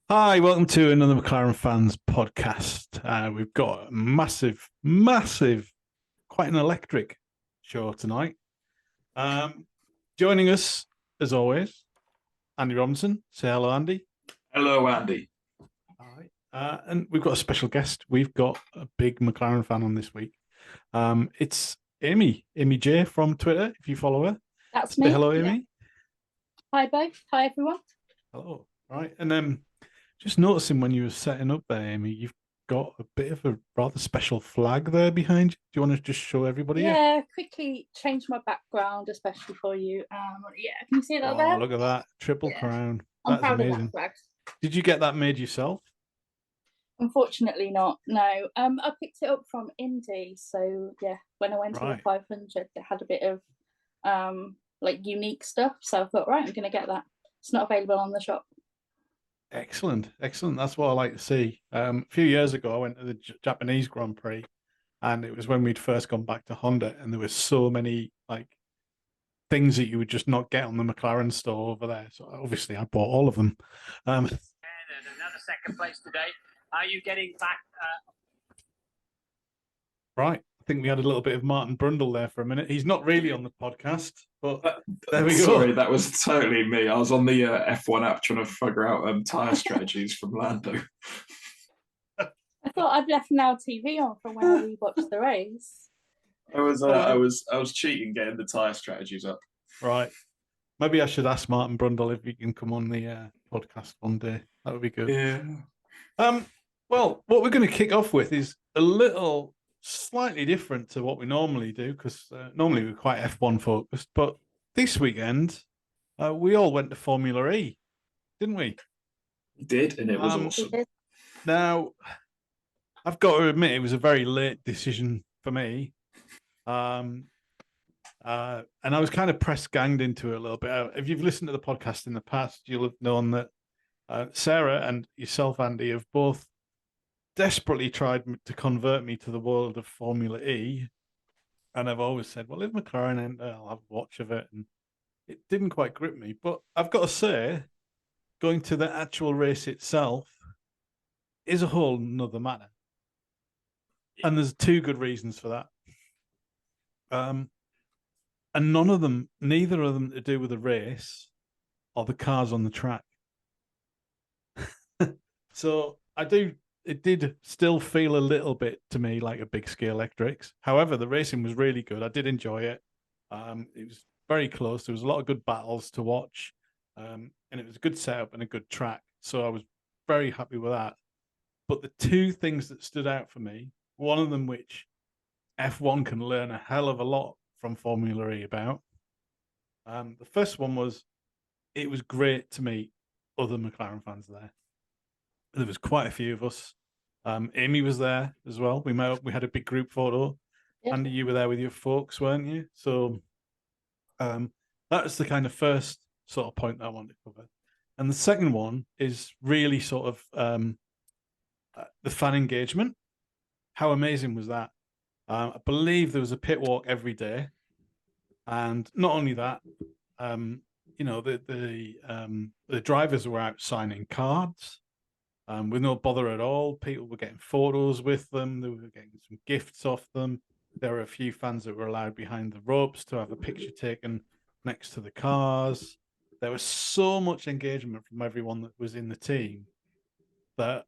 Hi, welcome to another McLaren Fans podcast. We've got a massive, quite an electric show tonight. Joining us, as always, Andy Robinson. Say hello, Andy. Hello, Andy. All right. And we've got a special guest. We've got a big McLaren fan on this week. It's Amy J from Twitter, if you follow her. That's Say me. hello, Yeah. Amy. Hi, both. Hi, everyone. Hello. All right. And just noticing when you were setting up there, Amy, you've got a bit of a rather special flag there behind you. Do you want to just show everybody it? Yeah, quickly change my background, especially for you. Yeah, can you see that Oh, there? look at that. Triple Yeah. crown. I'm That's proud of amazing. that flag. Did you get that made yourself? Unfortunately not, no. I picked it up from Indy, so yeah, when I went to the 500, they had a bit of like unique stuff, so I thought, right, I'm going to get that. It's not available on the shop. Excellent. That's what I like to see. A few years ago, I went to the Japanese Grand Prix, and it was when we'd first gone back to Honda, and there were so many like things that you would just not get on the McLaren store over there. So obviously, I bought all of them. And another second place today. Are you getting back? Right. I think we had a little bit of Martin Brundle there for a minute. He's not really on the podcast, but there we go. Sorry, that was totally me. I was on the F1 app trying to figure out tyre strategies from Lando. I thought I'd left Now TV on from when we watched the race. I was cheating getting the tyre strategies up. Right. Maybe I should ask Martin Brundle if he can come on the podcast one day. That would be good. Yeah. Well, what we're going to kick off with is a little slightly different to what we normally do, because normally we're quite F1 focused, but this weekend we all went to Formula E, didn't we? We did, and it was awesome. Now, I've got to admit, it was a very late decision for me. And I was kind of press ganged into it a little bit. If you've listened to the podcast in the past, you'll have known that Sarah and yourself, Andy, have both desperately tried to convert me to the world of Formula E. And I've always said, well, if McLaren enter, I'll have a watch of it. And it didn't quite grip me. But I've got to say, going to the actual race itself is a whole nother matter. And there's two good reasons for that. And neither of them to do with the race or the cars on the track. So it did still feel a little bit to me like a big scale electrics. However, the racing was really good. I did enjoy it. It was very close. There was a lot of good battles to watch. And it was a good setup and a good track. So I was very happy with that. But the two things that stood out for me, one of them which F1 can learn a hell of a lot from Formula E about. The first one was, it was great to meet other McLaren fans there. There was quite a few of us. Amy was there as well. We had a big group photo. Yeah. Andy, you were there with your folks, weren't you? So that's the kind of first sort of point that I wanted to cover. And the second one is really sort of the fan engagement. How amazing was that? I believe there was a pit walk every day. And not only that, the drivers were out signing cards. With no bother at all. People were getting photos with them. They were getting some gifts off them. There were a few fans that were allowed behind the ropes to have a picture taken next to the cars. There was so much engagement from everyone that was in the team that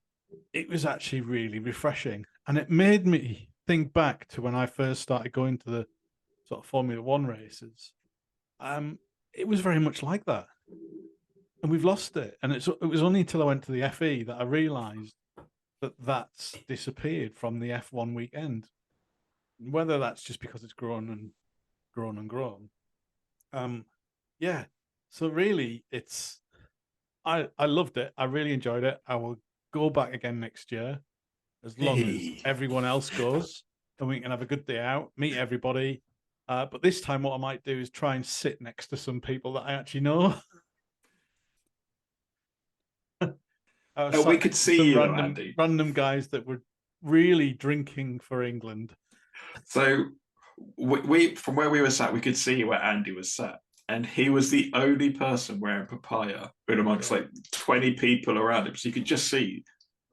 it was actually really refreshing. And it made me think back to when I first started going to the sort of Formula One races. It was very much like that. And we've lost it. And it was only until I went to the FE that I realised that that's disappeared from the F1 weekend. Whether that's just because it's grown and grown and grown. Yeah. So really, I loved it. I really enjoyed it. I will go back again next year as long as everyone else goes. And we can have a good day out, meet everybody. But this time what I might do is try and sit next to some people that I actually know. We could see you, Andy. Random guys that were really drinking for England. So we from where we were sat, we could see where Andy was sat. and he was the only person wearing papaya in amongst like 20 people around him. So you could just see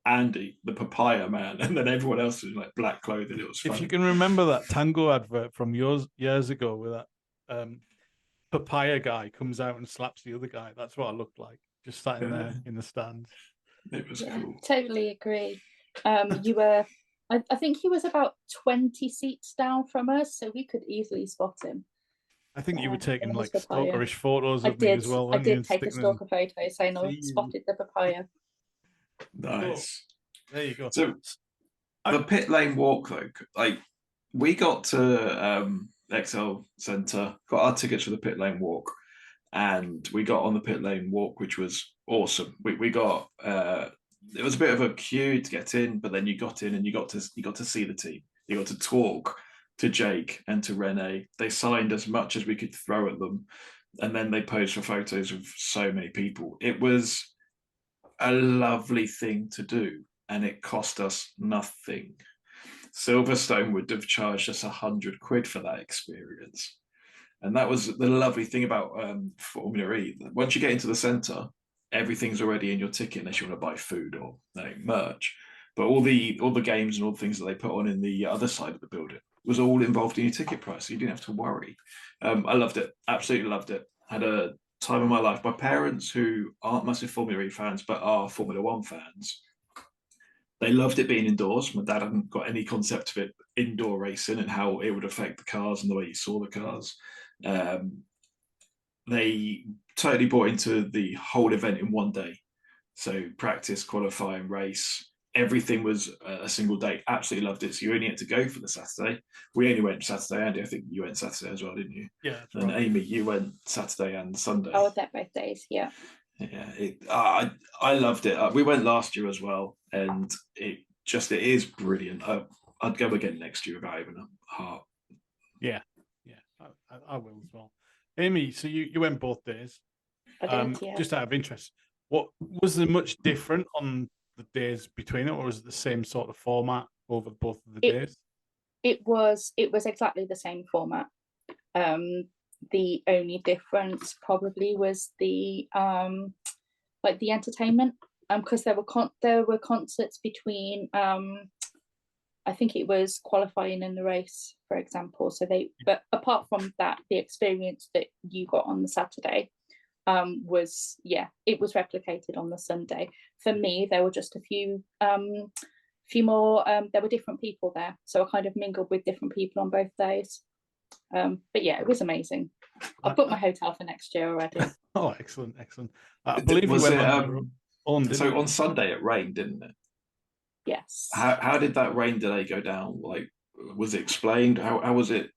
Andy, the papaya man, and then everyone else in like black clothing. It was funny. If you can remember that Tango advert from years ago with that papaya guy comes out and slaps the other guy, that's what I looked like, just sat in there in the stands. It was cool. Totally agree. You were, I think he was about 20 seats down from us, so we could easily spot him. I think you were taking like papaya. stalkerish photos of me as well. I did take a stalker photo saying I spotted the papaya. Nice. Cool. There you go. So the pit lane walk though, like we got to XL Centre, got our tickets for the pit lane walk, and we got on the pit lane walk, which was awesome. We got it was a bit of a queue to get in, but then you got in and you got to see the team. You got to talk to Jake and to Rene. They signed as much as we could throw at them, and then they posed for photos of so many people. It was a lovely thing to do, and it cost us nothing. Silverstone would have charged us £100 for that experience, and that was the lovely thing about Formula E. Once you get into the centre, everything's already in your ticket unless you want to buy food or merch. But all the games and all the things that they put on in the other side of the building was all involved in your ticket price, so you didn't have to worry. I loved it, absolutely loved it. Had a time of my life. My parents, who aren't massive Formula E fans but are Formula One fans, they loved it being indoors. My dad hadn't got any concept of it, indoor racing and how it would affect the cars and the way you saw the cars. They totally bought into the whole event in one day. So practice, qualifying, race, everything was a single day. Absolutely loved it. So you only had to go for the Saturday. We only went Saturday. Andy, I think you went Saturday as well, didn't you? Yeah. And right. Amy, you went Saturday and Sunday. I was there both days, yeah. Yeah, I loved it. We went last year as well, and it is brilliant. I'd go again next year without even a heart. Yeah, I will as well. Amy, so you went both days. I did, yeah. Just out of interest, what was there much different on the days between it, or was it the same sort of format over both of the days? It was exactly the same format. The only difference probably was the like the entertainment, because there were concerts between I think it was qualifying in the race, for example. But apart from that, the experience that you got on the Saturday was replicated on the Sunday. For me, there were just a few more. There were different people there, so I kind of mingled with different people on both days. But yeah, it was amazing. I've booked my hotel for next year already. Oh, excellent. I believe you went on Sunday it rained, didn't it? Yes. How did that rain delay go down? Like, was it explained? How was it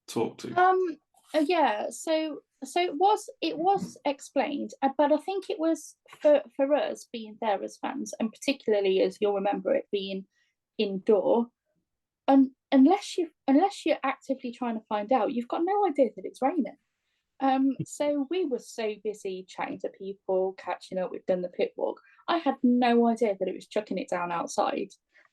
talked to? Yeah, so it was explained, but I think it was for us being there as fans, and particularly as you'll remember it being indoor, and unless you're actively trying to find out, you've got no idea that it's raining. So we were so busy chatting to people, catching up. We've done the pit walk. I had no idea that it was chucking it down outside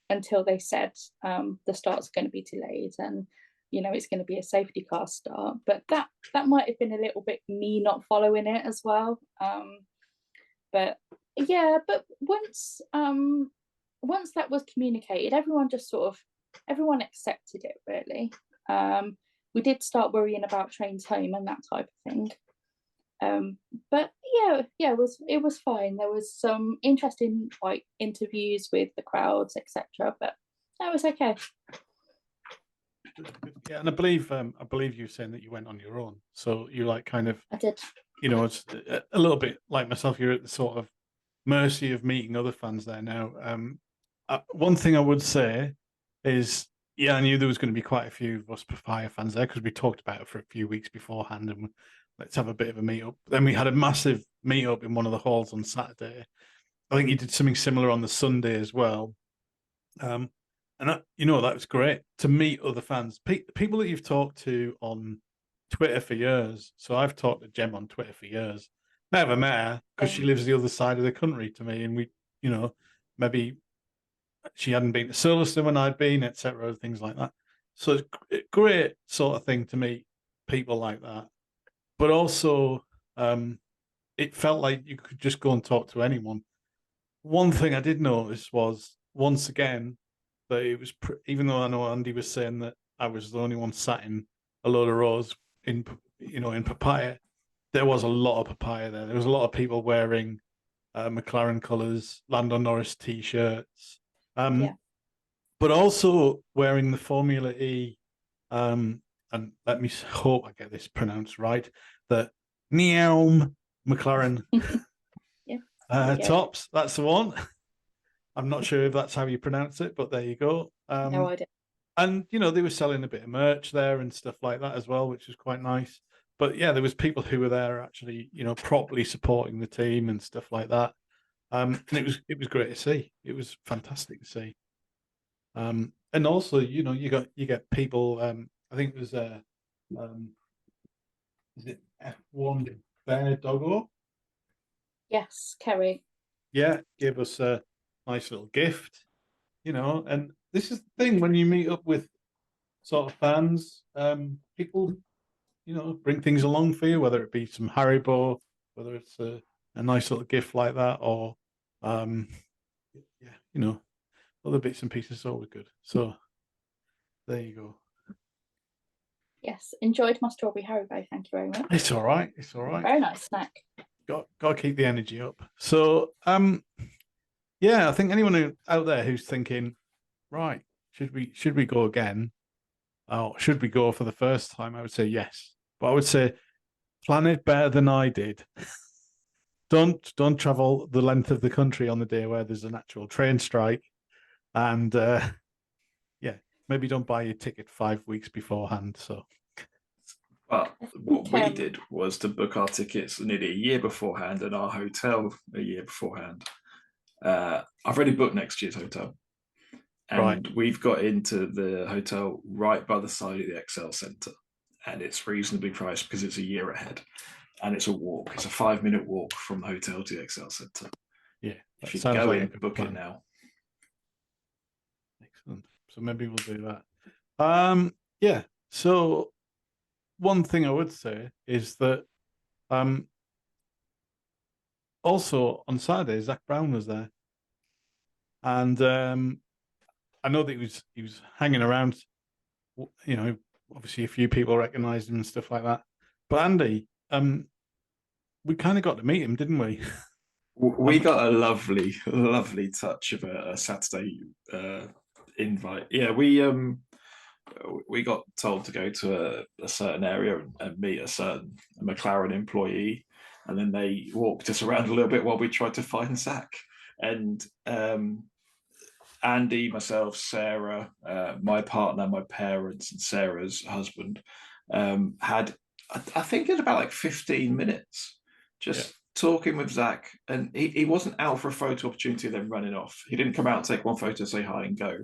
until they said the start's going to be delayed and it's going to be a safety car start. But that might have been a little bit me not following it as well. But once that was communicated, everyone accepted it really. We did start worrying about trains home and that type of thing. But it was fine. There was some interesting interviews with the crowds, etc. But that was okay. Yeah, and I believe you were saying that you went on your own. So you I did. It's a little bit like myself. You're at the sort of mercy of meeting other fans there now. One thing I would say is, I knew there was going to be quite a few of us Papaya fans there because we talked about it for a few weeks beforehand, and let's have a bit of a meet-up. Then we had a massive meet-up in one of the halls on Saturday. I think you did something similar on the Sunday as well. And that was great to meet other fans, people that you've talked to on Twitter for years. So I've talked to Gem on Twitter for years. Never met her because she lives the other side of the country to me, and we, maybe she hadn't been to Silverstone when I'd been, etc., things like that. So it's a great sort of thing to meet people like that. but also it felt like you could just go and talk to anyone. One thing I did notice was, once again, that it was even though I know Andy was saying that I was the only one sat in a load of rows in papaya, there was a lot of papaya there. There was a lot of people wearing McLaren colours, Lando Norris t-shirts, but also wearing the Formula E. And let me hope I get this pronounced right. The Neom McLaren tops. That's the one. I'm not sure if that's how you pronounce it, but there you go. No idea. And they were selling a bit of merch there and stuff like that as well, which was quite nice. But yeah, there was people who were there actually, properly supporting the team and stuff like that. And it was great to see. It was fantastic to see. And also, you get people. I think there's is it F1 Bear Doggo? Yes, Kerry. Yeah, gave us a nice little gift, and this is the thing when you meet up with sort of fans, people, bring things along for you, whether it be some Haribo, whether it's a nice little gift like that, or other bits and pieces are always good. So there you go. Yes, enjoyed my strawberry Haribo. Thank you very much. It's all right. Very nice snack. Got to keep the energy up. So yeah, I think anyone out there who's thinking, right, should we go again? Or should we go for the first time? I would say yes. But I would say plan it better than I did. Don't travel the length of the country on the day where there's an actual train strike. And maybe don't buy your ticket 5 weeks beforehand. So but what we did was to book our tickets nearly a year beforehand and our hotel a year beforehand. I've already booked next year's hotel. And we've got into the hotel right by the side of the Excel Centre. And it's reasonably priced because it's a year ahead. And it's a walk. It's a 5-minute walk from the hotel to the Excel Centre. Yeah. If you go in, book it now. Excellent. So maybe we'll do that. Yeah. So one thing I would say is that also on Saturday, Zak Brown was there. And I know that he was hanging around, obviously a few people recognized him and stuff like that. But Andy, we kind of got to meet him, didn't we? We got a lovely touch of a Saturday invite. Yeah, we got told to go to a certain area and meet a certain McLaren employee, and then they walked us around a little bit while we tried to find Zak. And Andy, myself, Sarah, my partner, my parents, and Sarah's husband had, I think, it was about like 15 minutes just talking with Zak. And he wasn't out for a photo opportunity, then running off. He didn't come out and take one photo, say hi, and go.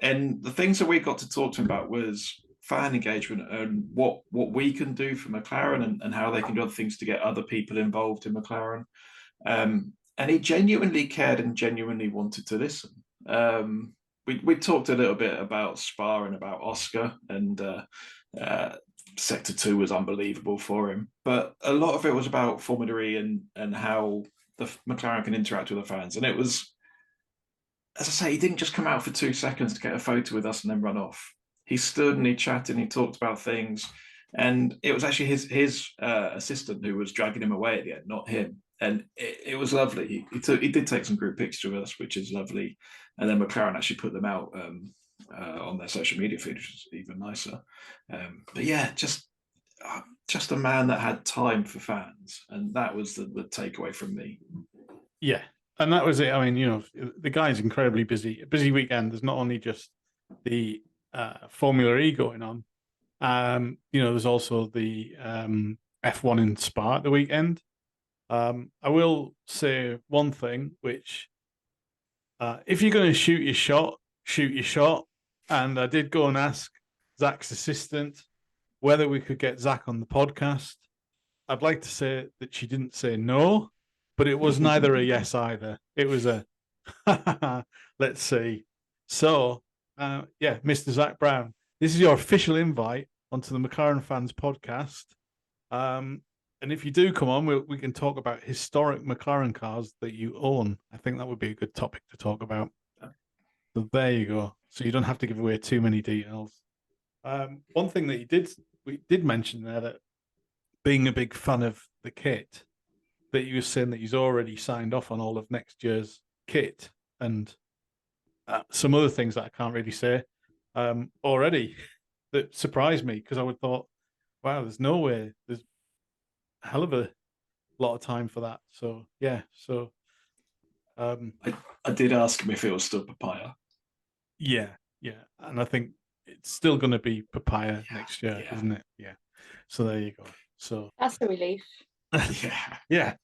And the things that we got to talk to him about was fan engagement and what we can do for McLaren and how they can do other things to get other people involved in McLaren. And he genuinely cared and genuinely wanted to listen. We talked a little bit about Spa and about Oscar, and Sector 2 was unbelievable for him. But a lot of it was about Formula E and how the McLaren can interact with the fans. And it was, as I say, he didn't just come out for 2 seconds to get a photo with us and then run off. He stood and he chatted and he talked about things. And it was actually his assistant who was dragging him away at the end, not him. And it was lovely. He did take some group pictures of us, which is lovely. And then McLaren actually put them out on their social media feed, which is even nicer. But yeah, just a man that had time for fans. And that was the takeaway from me. Yeah. And that was it. I mean, the guy's incredibly busy. A busy weekend. There's not only just the Formula E going on. There's also the F1 in Spa at the weekend. I will say one thing, which if you're going to shoot your shot. And I did go and ask Zak's assistant whether we could get Zak on the podcast. I'd like to say that she didn't say no, but it was neither a yes either. It was a let's see. So, Mr. Zak Brown, this is your official invite onto the McLaren Fans podcast. And if you do come on, we can talk about historic McLaren cars that you own. I think that would be a good topic to talk about. So there you go. So you don't have to give away too many details. One thing that we did mention there, that being a big fan of the kit, that you were saying that he's already signed off on all of next year's kit and some other things that I can't really say already that surprised me, because I would thought, wow, there's no way. There's a hell of a lot of time for that. So yeah, so I did ask him if it was still papaya. Yeah, and I think it's still going to be papaya next year, isn't it? Yeah. So there you go. So that's a relief. yeah.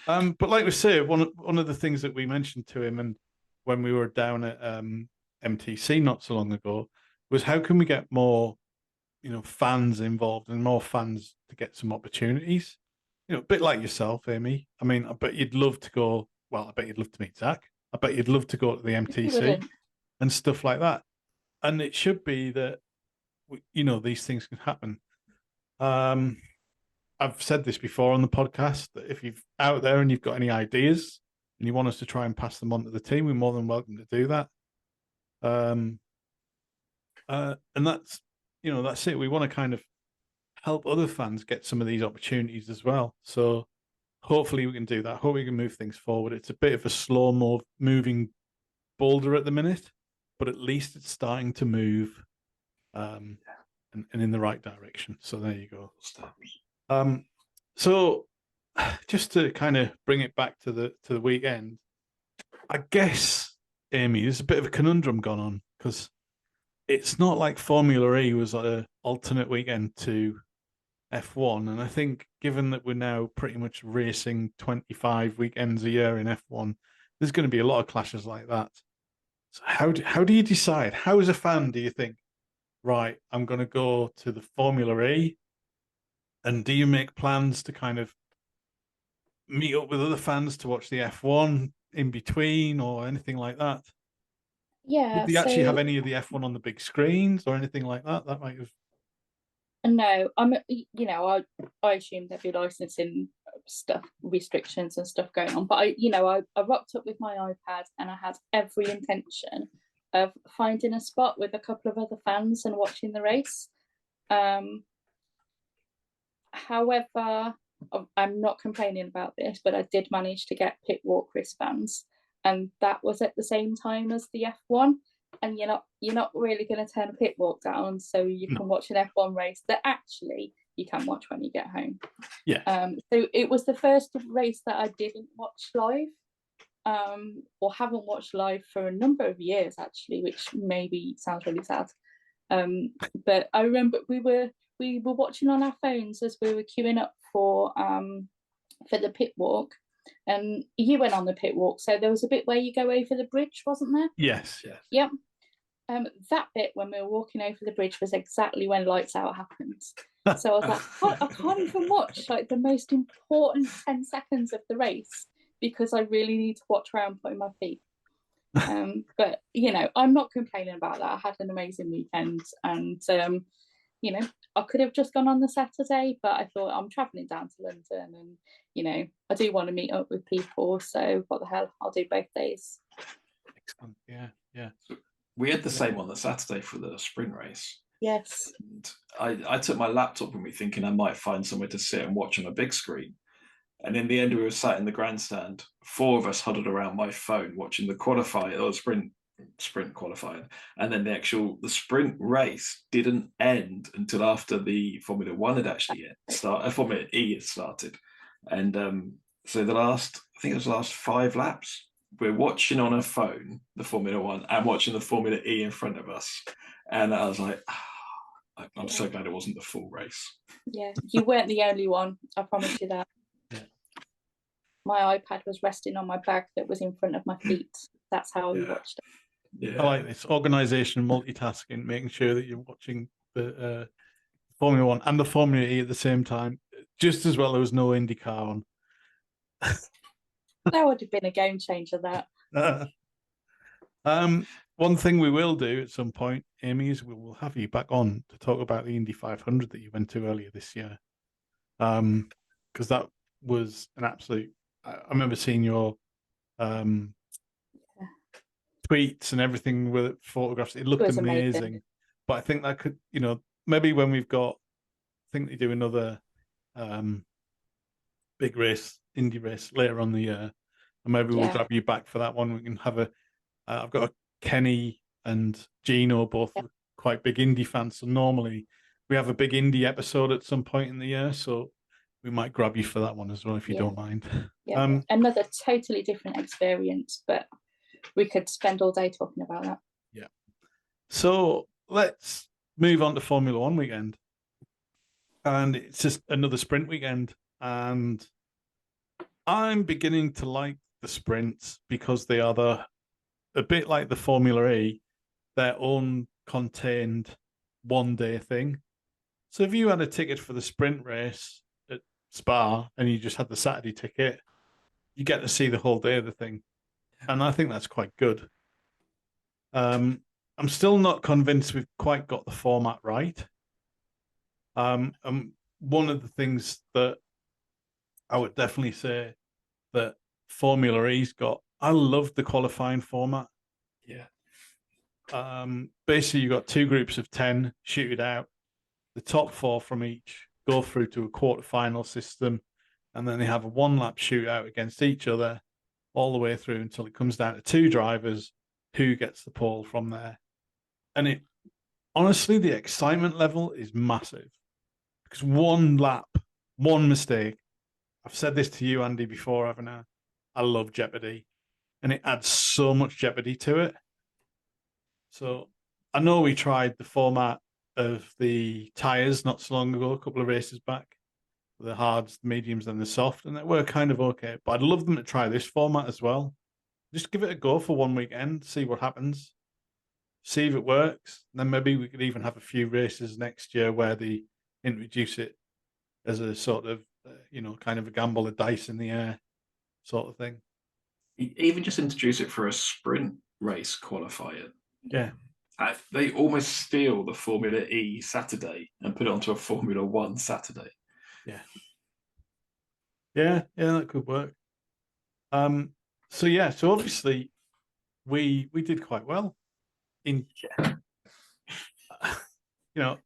But like we say, one of the things that we mentioned to him, and when we were down at MTC not so long ago, was how can we get more, fans involved and more fans to get some opportunities. A bit like yourself, Amy. I mean, I bet you'd love to go. Well, I bet you'd love to meet Zak. I bet you'd love to go to the MTC and stuff like that. And it should be that, these things can happen. I've said this before on the podcast, that if you're out there and you've got any ideas and you want us to try and pass them on to the team, we're more than welcome to do that. And that's it. We want to kind of help other fans get some of these opportunities as well. So hopefully we can do that. Hope we can move things forward. It's a bit of a slow moving boulder at the minute, but at least it's starting to move and in the right direction. So there you go. So just to kind of bring it back to the weekend, I guess, Amy, there's a bit of a conundrum gone on, because it's not like Formula E was an alternate weekend to F1. And I think given that we're now pretty much racing 25 weekends a year in F1, there's going to be a lot of clashes like that. So how do you decide? How, as a fan, do you think, right, I'm going to go to the Formula E? And do you make plans to kind of meet up with other fans to watch the F1 in between or anything like that? Yeah. Did you actually have any of the F1 on the big screens or anything like that? That might have. No, I assume there'd be licensing stuff, restrictions and stuff going on. But I rocked up with my iPad and I had every intention of finding a spot with a couple of other fans and watching the race. However, I'm not complaining about this, but I did manage to get pit walk wristbands, and that was at the same time as the F1. And you're not really going to turn a pit walk down, so you can watch an F1 race that actually you can watch when you get home. Yeah. So it was the first race that I didn't watch live, or haven't watched live for a number of years actually, which maybe sounds really sad. But I remember we were watching on our phones as we were queuing up for the pit walk, and you went on the pit walk, so there was a bit where you go over the bridge, wasn't there? Yes. Yep. That bit when we were walking over the bridge was exactly when lights out happened. So I was like, I can't even watch like the most important 10 seconds of the race, because I really need to watch where I'm putting my feet. But I'm not complaining about that. I had an amazing weekend, and I could have just gone on the Saturday, but I thought I'm traveling down to London, and I do want to meet up with people, so what the hell, I'll do both days. Excellent. Yeah. So we had the same on the Saturday for the sprint race. Yes. And I took my laptop with me thinking I might find somewhere to sit and watch on a big screen. And in the end, we were sat in the grandstand, 4 of us huddled around my phone watching the sprint qualifying. And then the sprint race didn't end until after the Formula One had actually started. Formula E had started. And so I think it was the last 5 laps, we're watching on a phone, the Formula One, and watching the Formula E in front of us. And I was like, I'm so glad it wasn't the full race. Yeah, you weren't the only one, I promise you that. Yeah. My iPad was resting on my bag that was in front of my feet. That's how we watched it. Yeah. I like this organisation, multitasking, making sure that you're watching the Formula One and the Formula E at the same time. Just as well, there was no IndyCar on. That would have been a game changer, that. One thing we will do at some point, Amy, is we will have you back on to talk about the Indy 500 that you went to earlier this year. because that was an absolute. I remember seeing your tweets and everything with photographs. It looked amazing. But I think that could, maybe when we've got, I think they do another big race, Indy race later on the year, and maybe we'll grab you back for that one. We can have a. I've got a Kenny and Gino, both quite big Indy fans. So normally we have a big Indy episode at some point in the year. So we might grab you for that one as well, if you don't mind. Yeah, another totally different experience, but we could spend all day talking about that. Yeah. So let's move on to Formula One weekend. And it's just another sprint weekend. And I'm beginning to like the sprints because they are a bit like the Formula E, their own contained one-day thing. So if you had a ticket for the sprint race at Spa and you just had the Saturday ticket, you get to see the whole day of the thing. And I think that's quite good. I'm still not convinced we've quite got the format right. One of the things that I would definitely say that Formula E's got, I love the qualifying format. Yeah. Basically, you've got 2 groups of 10 shoot it out. The top 4 from each go through to a quarterfinal system, and then they have a 1-lap shootout against each other all the way through until it comes down to 2 drivers who gets the pole from there. And honestly, the excitement level is massive because 1 lap, 1 mistake. I've said this to you, Andy, before, haven't I? I love jeopardy, and it adds so much jeopardy to it. So I know we tried the format of the tyres not so long ago, a couple of races back, the hards, the mediums, and the soft, and they were kind of okay. But I'd love them to try this format as well. Just give it a go for 1 weekend, see what happens, see if it works. And then maybe we could even have a few races next year where they introduce it as a sort of, kind of a gamble, a dice in the air sort of thing. Even just introduce it for a sprint race qualifier. Yeah. They almost steal the Formula E Saturday and put it onto a Formula One Saturday. Yeah. Yeah, that could work. So obviously we did quite well in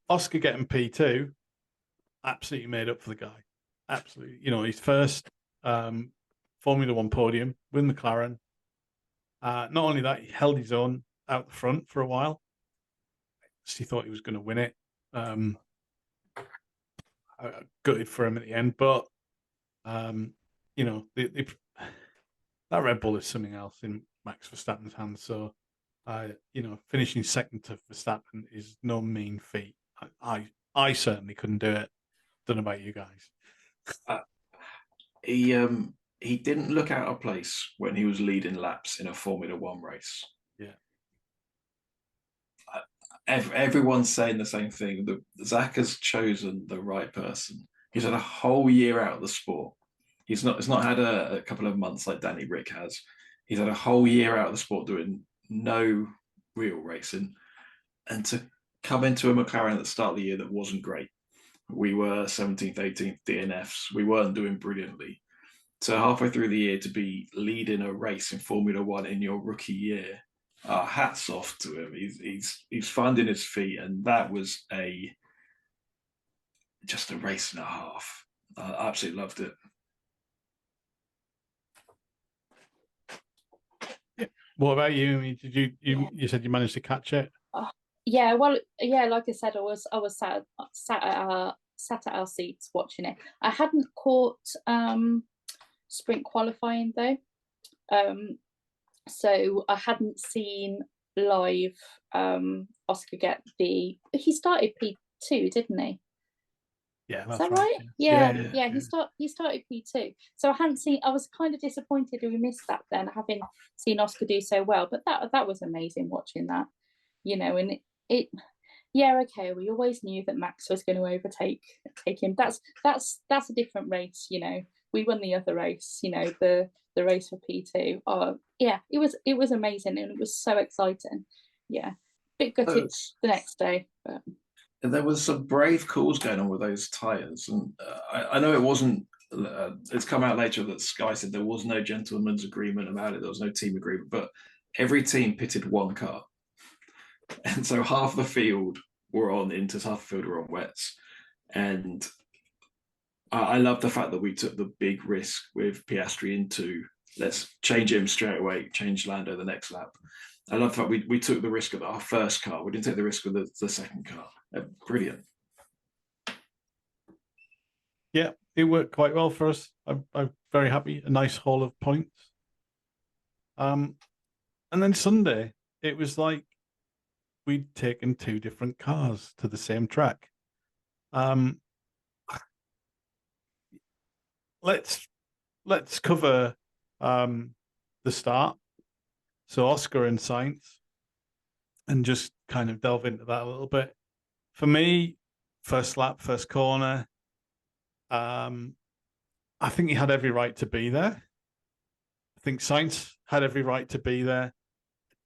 Oscar getting P2, absolutely made up for the guy. Absolutely. His first Formula One podium with McLaren. Not only that, he held his own out the front for a while. He thought he was going to win it. Gutted for him at the end, but that Red Bull is something else in Max Verstappen's hands. So, finishing second to Verstappen is no mean feat. I certainly couldn't do it. Don't know about you guys. He didn't look out of place when he was leading laps in a Formula One race. Yeah. Everyone's saying the same thing. Zak has chosen the right person. He's had a whole year out of the sport. He's not had a couple of months like Danny Rick has. He's had a whole year out of the sport doing no real racing. And to come into a McLaren at the start of the year that wasn't great. We were 17th, 18th DNFs. We weren't doing brilliantly. So halfway through the year to be leading a race in Formula One in your rookie year, hats off to him. He's finding his feet, and that was just a race and a half. I absolutely loved it. Yeah. What about you? I mean, did you said you managed to catch it? Yeah, well, yeah, like I said, I was sat at our seats watching it. I hadn't caught sprint qualifying though, so I hadn't seen live Oscar get he started P2, didn't he? Yeah, that's right. Yeah. He started P2, so I hadn't seen. I was kind of disappointed we missed that then, having seen Oscar do so well. But that was amazing watching that, and it okay, we always knew that Max was going to overtake him. That's a different race, we won the other race, the race for P2. Oh yeah, it was amazing, and it was so exciting. Yeah, bit gutted the next day, but there was some brave calls going on with those tyres, and I know it wasn't. It's come out later that Sky said there was no gentleman's agreement about it. There was no team agreement, but every team pitted one car, and so half the field were on inters, half the field were on wets, and I love the fact that we took the big risk with Piastri into let's change him straight away, change Lando the next lap. I love that we took the risk of our first car. We didn't take the risk of the second car. Brilliant. Yeah, it worked quite well for us. I'm very happy. A nice haul of points. And then Sunday, it was like we'd taken 2 different cars to the same track. Let's cover the start. So Oscar and Sainz, and just kind of delve into that a little bit. For me, first lap, first corner, I think he had every right to be there. I think Sainz had every right to be there.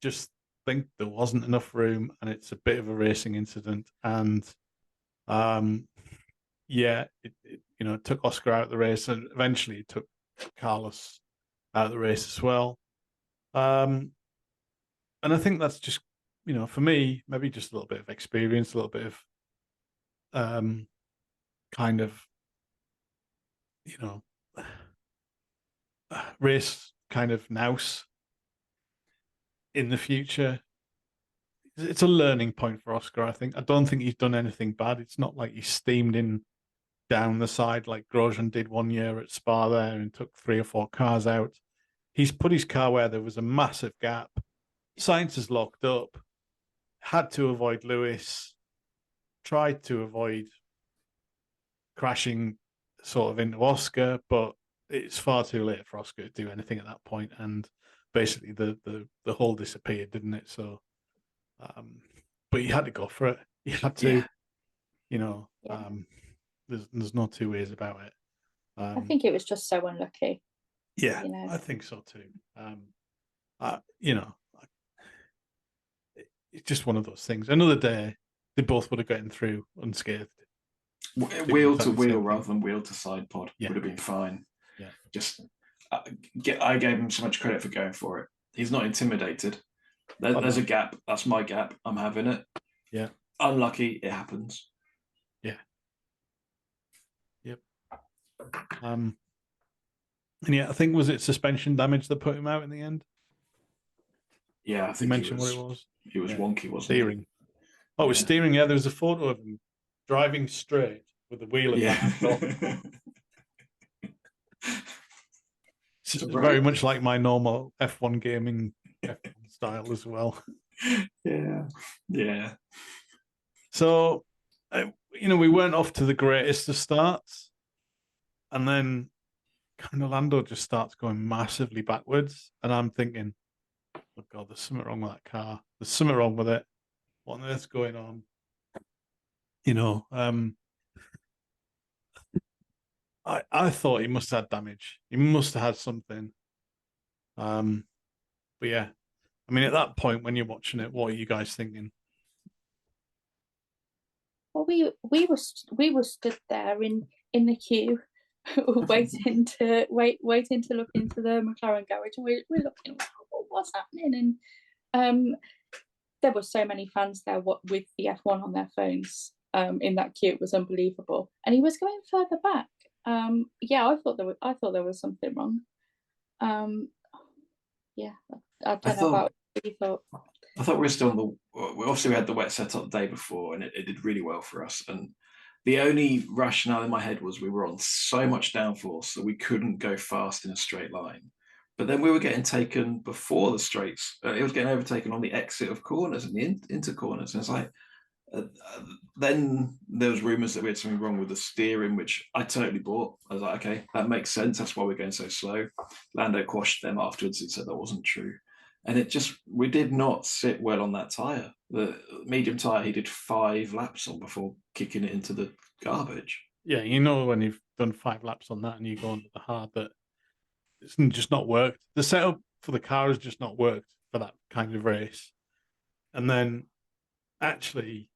Just think there wasn't enough room, and it's a bit of a racing incident. And yeah, it took Oscar out of the race, and eventually it took Carlos out of the race as well. And I think that's just, for me, maybe just a little bit of experience, a little bit of kind of, race kind of nous in the future. It's a learning point for Oscar, I think. I don't think he's done anything bad. It's not like he's steamed in down the side like Grosjean did one year at Spa there and took 3 or 4 cars out. He's put his car where there was a massive gap. Sainz is locked up, had to avoid Lewis, tried to avoid crashing sort of into Oscar, but it's far too late for Oscar to do anything at that point, and basically the whole disappeared, didn't it? So, but he had to go for it. He had to, there's no 2 ways about it. I think it was just so unlucky. Yeah, I think so too. It's just one of those things. Another day, they both would have gotten through unscathed. Wheel to wheel rather than wheel to side pod would have been fine. Yeah, just I gave him so much credit for going for it. He's not intimidated. There's a gap. That's my gap. I'm having it. Yeah. Unlucky. It happens. Yeah. Yep. And yeah, I think was it suspension damage that put him out in the end? Yeah, I think you mentioned what it was. He was wonky, wasn't steering. Oh, it was steering. Yeah, there was a photo of him driving straight with the wheel in the hand. It's very much like my normal F1 gaming F1 style as well. Yeah. So, we weren't off to the greatest of starts, and then kind of Lando just starts going massively backwards, and I'm thinking, oh God, there's something wrong with that car. There's something wrong with it. What on earth's going on? I thought he must have had damage. He must have had something. But yeah, I mean, at that point when you're watching it, what are you guys thinking? Well, we were stood there in the queue, waiting to look into the McLaren garage, and we're looking, what's happening? And there were so many fans there with the F1 on their phones in that queue. It was unbelievable, and he was going further back. I thought there was something wrong. Yeah, I don't know about what you thought. I thought we were still on we had the wet setup the day before, and it did really well for us. And the only rationale in my head was we were on so much downforce that we couldn't go fast in a straight line. But then we were getting taken before the straights. It was getting overtaken on the exit of corners and the into corners. And it's like, then there was rumours that we had something wrong with the steering, which I totally bought. I was like, okay, that makes sense. That's why we're going so slow. Lando quashed them afterwards and said that wasn't true. And we did not sit well on that tyre. The medium tyre, he did 5 laps on before kicking it into the garbage. Yeah, when you've done 5 laps on that and you go onto the hard, that it's just not worked. The setup for the car has just not worked for that kind of race. And then actually,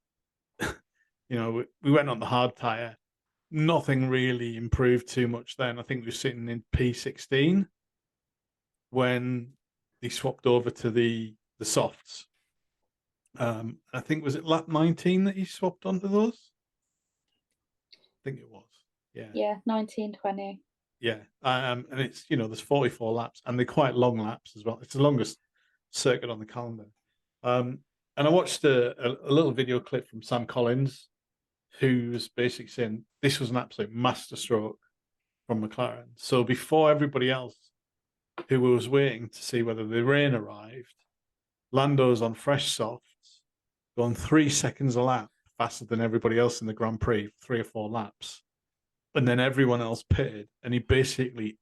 we went on the hard tyre. Nothing really improved too much then. I think we were sitting in P16 when they swapped over to the softs. I think, was it lap 19 that he swapped onto those? I think it was. Yeah. Yeah, 19, 20. Yeah. And it's, there's 44 laps and they're quite long laps as well. It's the longest circuit on the calendar. And I watched a little video clip from Sam Collins, who's basically saying this was an absolute masterstroke from McLaren. So before everybody else who was waiting to see whether the rain arrived, Lando's on fresh softs, gone 3 seconds a lap faster than everybody else in the Grand Prix, 3 or 4 laps. And then everyone else pitted, and he basically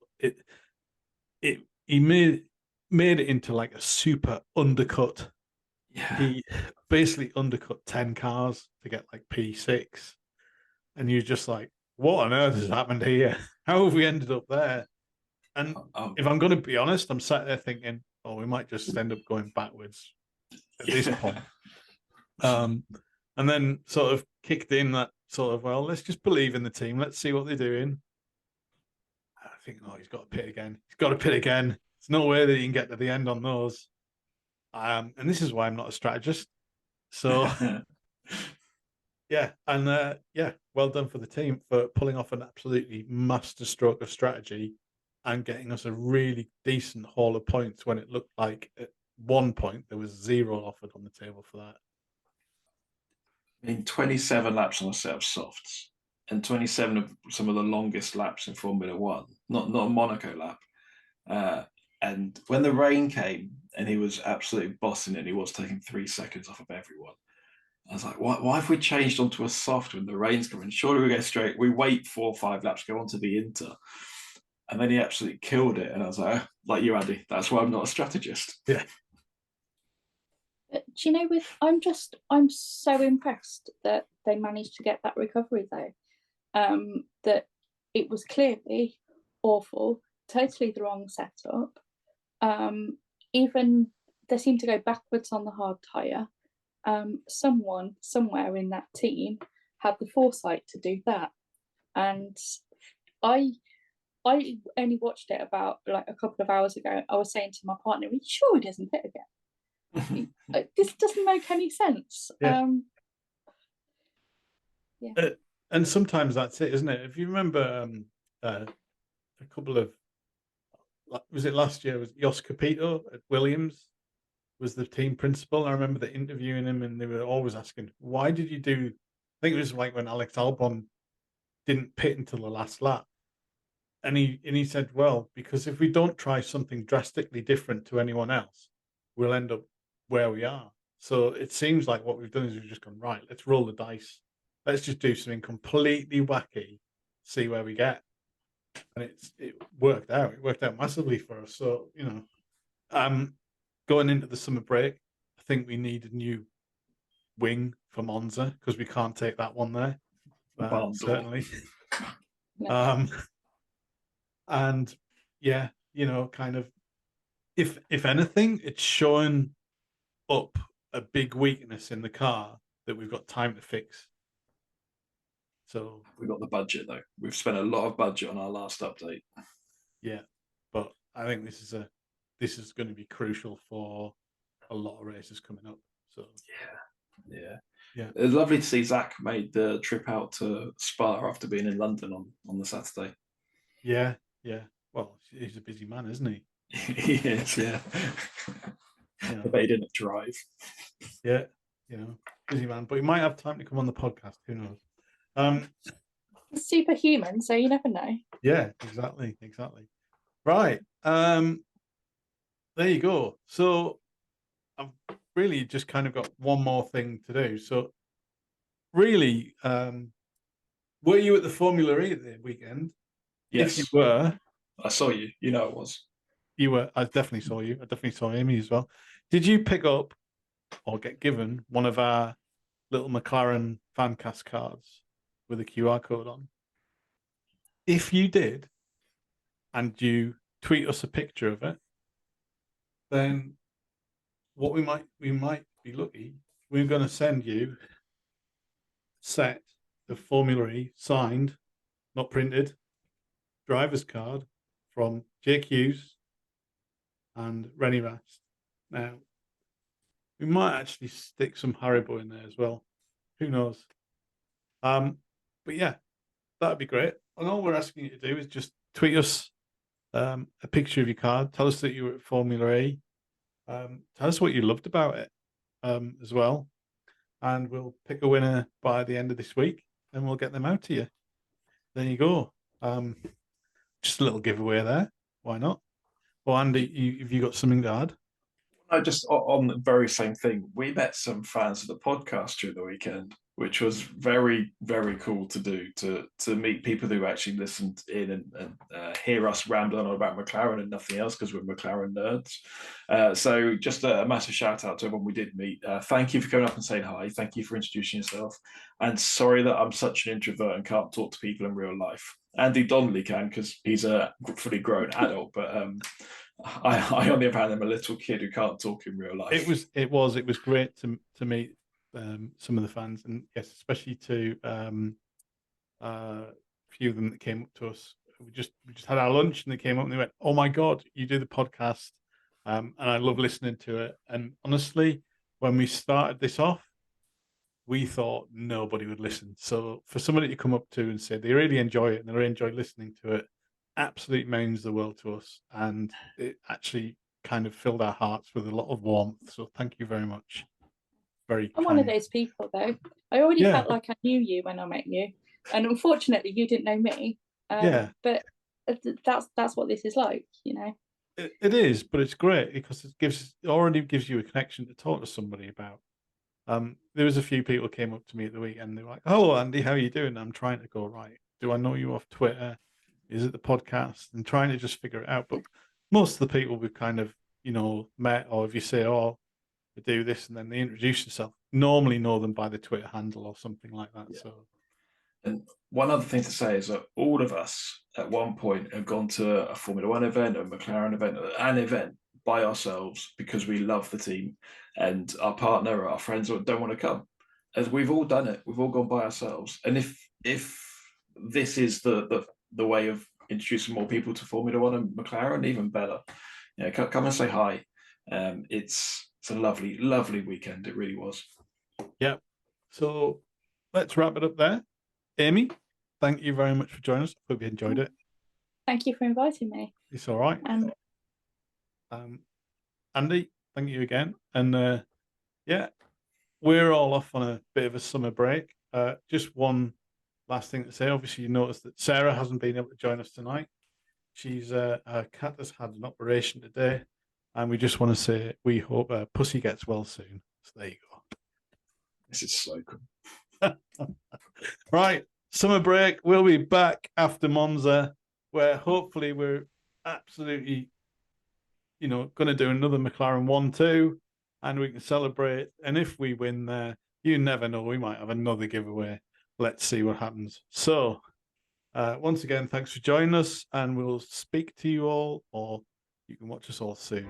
he made it into like a super undercut. Yeah. He basically undercut 10 cars to get like P6. And you're just like, what on earth has happened here? How have we ended up there? And if I'm going to be honest, I'm sat there thinking, oh, we might just end up going backwards at this point. And then sort of kicked in that sort of, well, let's just believe in the team. Let's see what they're doing. I think, oh, he's got to pit again. He's got to pit again. There's no way that he can get to the end on those. And this is why I'm not a strategist. So, yeah. And, well done for the team for pulling off an absolutely masterstroke of strategy and getting us a really decent haul of points when it looked like at one point there was 0 offered on the table for that. I mean, 27 laps on a set of softs and 27 of some of the longest laps in Formula One, not a Monaco lap. And when the rain came and he was absolutely bossing it, and he was taking 3 seconds off of everyone, I was like, why have we changed onto a soft when the rain's coming? Surely we go straight, we wait 4 or 5 laps, go on to the Inter. And then he absolutely killed it. And I was like you, Andy, that's why I'm not a strategist. Yeah. But do you know, I'm so impressed that they managed to get that recovery though. That it was clearly awful, totally the wrong setup. Even they seemed to go backwards on the hard tyre. Someone somewhere in that team had the foresight to do that, and I only watched it about like a couple of hours ago. I was saying to my partner, "Are you sure he doesn't pit again? This doesn't make any sense." Yeah. Yeah. And sometimes that's it, isn't it? If you remember a couple of, was it last year, was Jos Capito at Williams was the team principal. I remember the interviewing him and they were always asking, why did you do, I think it was like when Alex Albon didn't pit until the last lap. And he said, well, because if we don't try something drastically different to anyone else, we'll end up where we are. So it seems like what we've done is we've just gone, right, let's roll the dice. Let's just do something completely wacky, see where we get. And it worked out. It worked out massively for us. So, going into the summer break, I think we need a new wing for Monza because we can't take that one there. Certainly. No. And yeah, kind of, if anything, it's showing up a big weakness in the car that we've got time to fix. So we've got the budget though. We've spent a lot of budget on our last update. Yeah, but I think this is going to be crucial for a lot of races coming up. So yeah. It's lovely to see Zak made the trip out to Spa after being in London on the Saturday. Yeah. Well, he's a busy man, isn't he? He is, yeah. I bet he didn't drive. Yeah, busy man, but he might have time to come on the podcast. Who knows? Superhuman, so you never know. Yeah, exactly. Right. There you go. So I've really just kind of got one more thing to do. So really, were you at the Formula E the weekend? Yes. If you were, I saw you. You know it was. You were. I definitely saw you. I definitely saw Amy as well. Did you pick up or get given one of our little McLaren Fancast cards with a QR code on? If you did, and you tweet us a picture of it, then what we might be lucky. We're going to send you a set of Formula E signed, not printed, driver's card from Jake Hughes and Rennie Rast. Now, we might actually stick some Haribo in there as well. Who knows? But yeah, that'd be great. And all we're asking you to do is just tweet us a picture of your card. Tell us that you were at Formula E. Tell us what you loved about it as well. And we'll pick a winner by the end of this week and we'll get them out to you. There you go. Just a little giveaway there. Why not? Well, Andy, have you got something to add? No, just on the very same thing. We met some fans of the podcast during the weekend, which was very, very cool to do, to meet people who actually listened in and hear us rambling on about McLaren and nothing else, because we're McLaren nerds. So just a massive shout out to everyone we did meet. Thank you for coming up and saying hi. Thank you for introducing yourself. And sorry that I'm such an introvert and can't talk to people in real life. Andy Donnelly can, because he's a fully grown adult, but I on the other hand am a little kid who can't talk in real life. It was great to meet some of the fans, and yes, especially to a few of them that came up to us. We just had our lunch and they came up and they went, "Oh my God, you do the podcast," and I love listening to it. And honestly, when we started this off, we thought nobody would listen. So for somebody to come up to and say they really enjoy it and they really enjoy listening to it, absolutely means the world to us. And it actually kind of filled our hearts with a lot of warmth. So thank you very much. Very I'm kind. one of those people, though. I already felt like I knew you when I met you. And unfortunately, you didn't know me. But that's what this is like, you know. It is, but it's great because it already gives you a connection to talk to somebody about. There was a few people who came up to me at the weekend. They were like, "Hello, Andy, how are you doing?" I'm trying to go, right, do I know you off Twitter? Is it the podcast? And trying to just figure it out. But most of the people we've kind of, met, or if you say, "Oh, I do this," and then they introduce themselves, normally know them by the Twitter handle or something like that. Yeah. So, and one other thing to say is that all of us at one point have gone to a Formula One event, a McLaren event, an event by ourselves because we love the team, and our partner or our friends don't want to come. As we've all done it, we've all gone by ourselves. And if this is the way of introducing more people to Formula One and McLaren, even better. Come and say hi. It's a lovely, lovely weekend. It really was. Yeah. So let's wrap it up there. Amy, thank you very much for joining us. Hope you enjoyed it. Thank you for inviting me. It's all right. And Andy, thank you again. And we're all off on a bit of a summer break. Just one last thing to say. Obviously, you noticed that Sarah hasn't been able to join us tonight. She's her cat has had an operation today, and we just want to say we hope Pussy gets well soon. So there you go. This is so cool. Right, summer break. We'll be back after Monza, where hopefully we're absolutely, going to do another McLaren 1-2, and we can celebrate. And if we win there, you never know, we might have another giveaway. Let's see what happens. So, once again, thanks for joining us, and we'll speak to you all, or you can watch us all soon.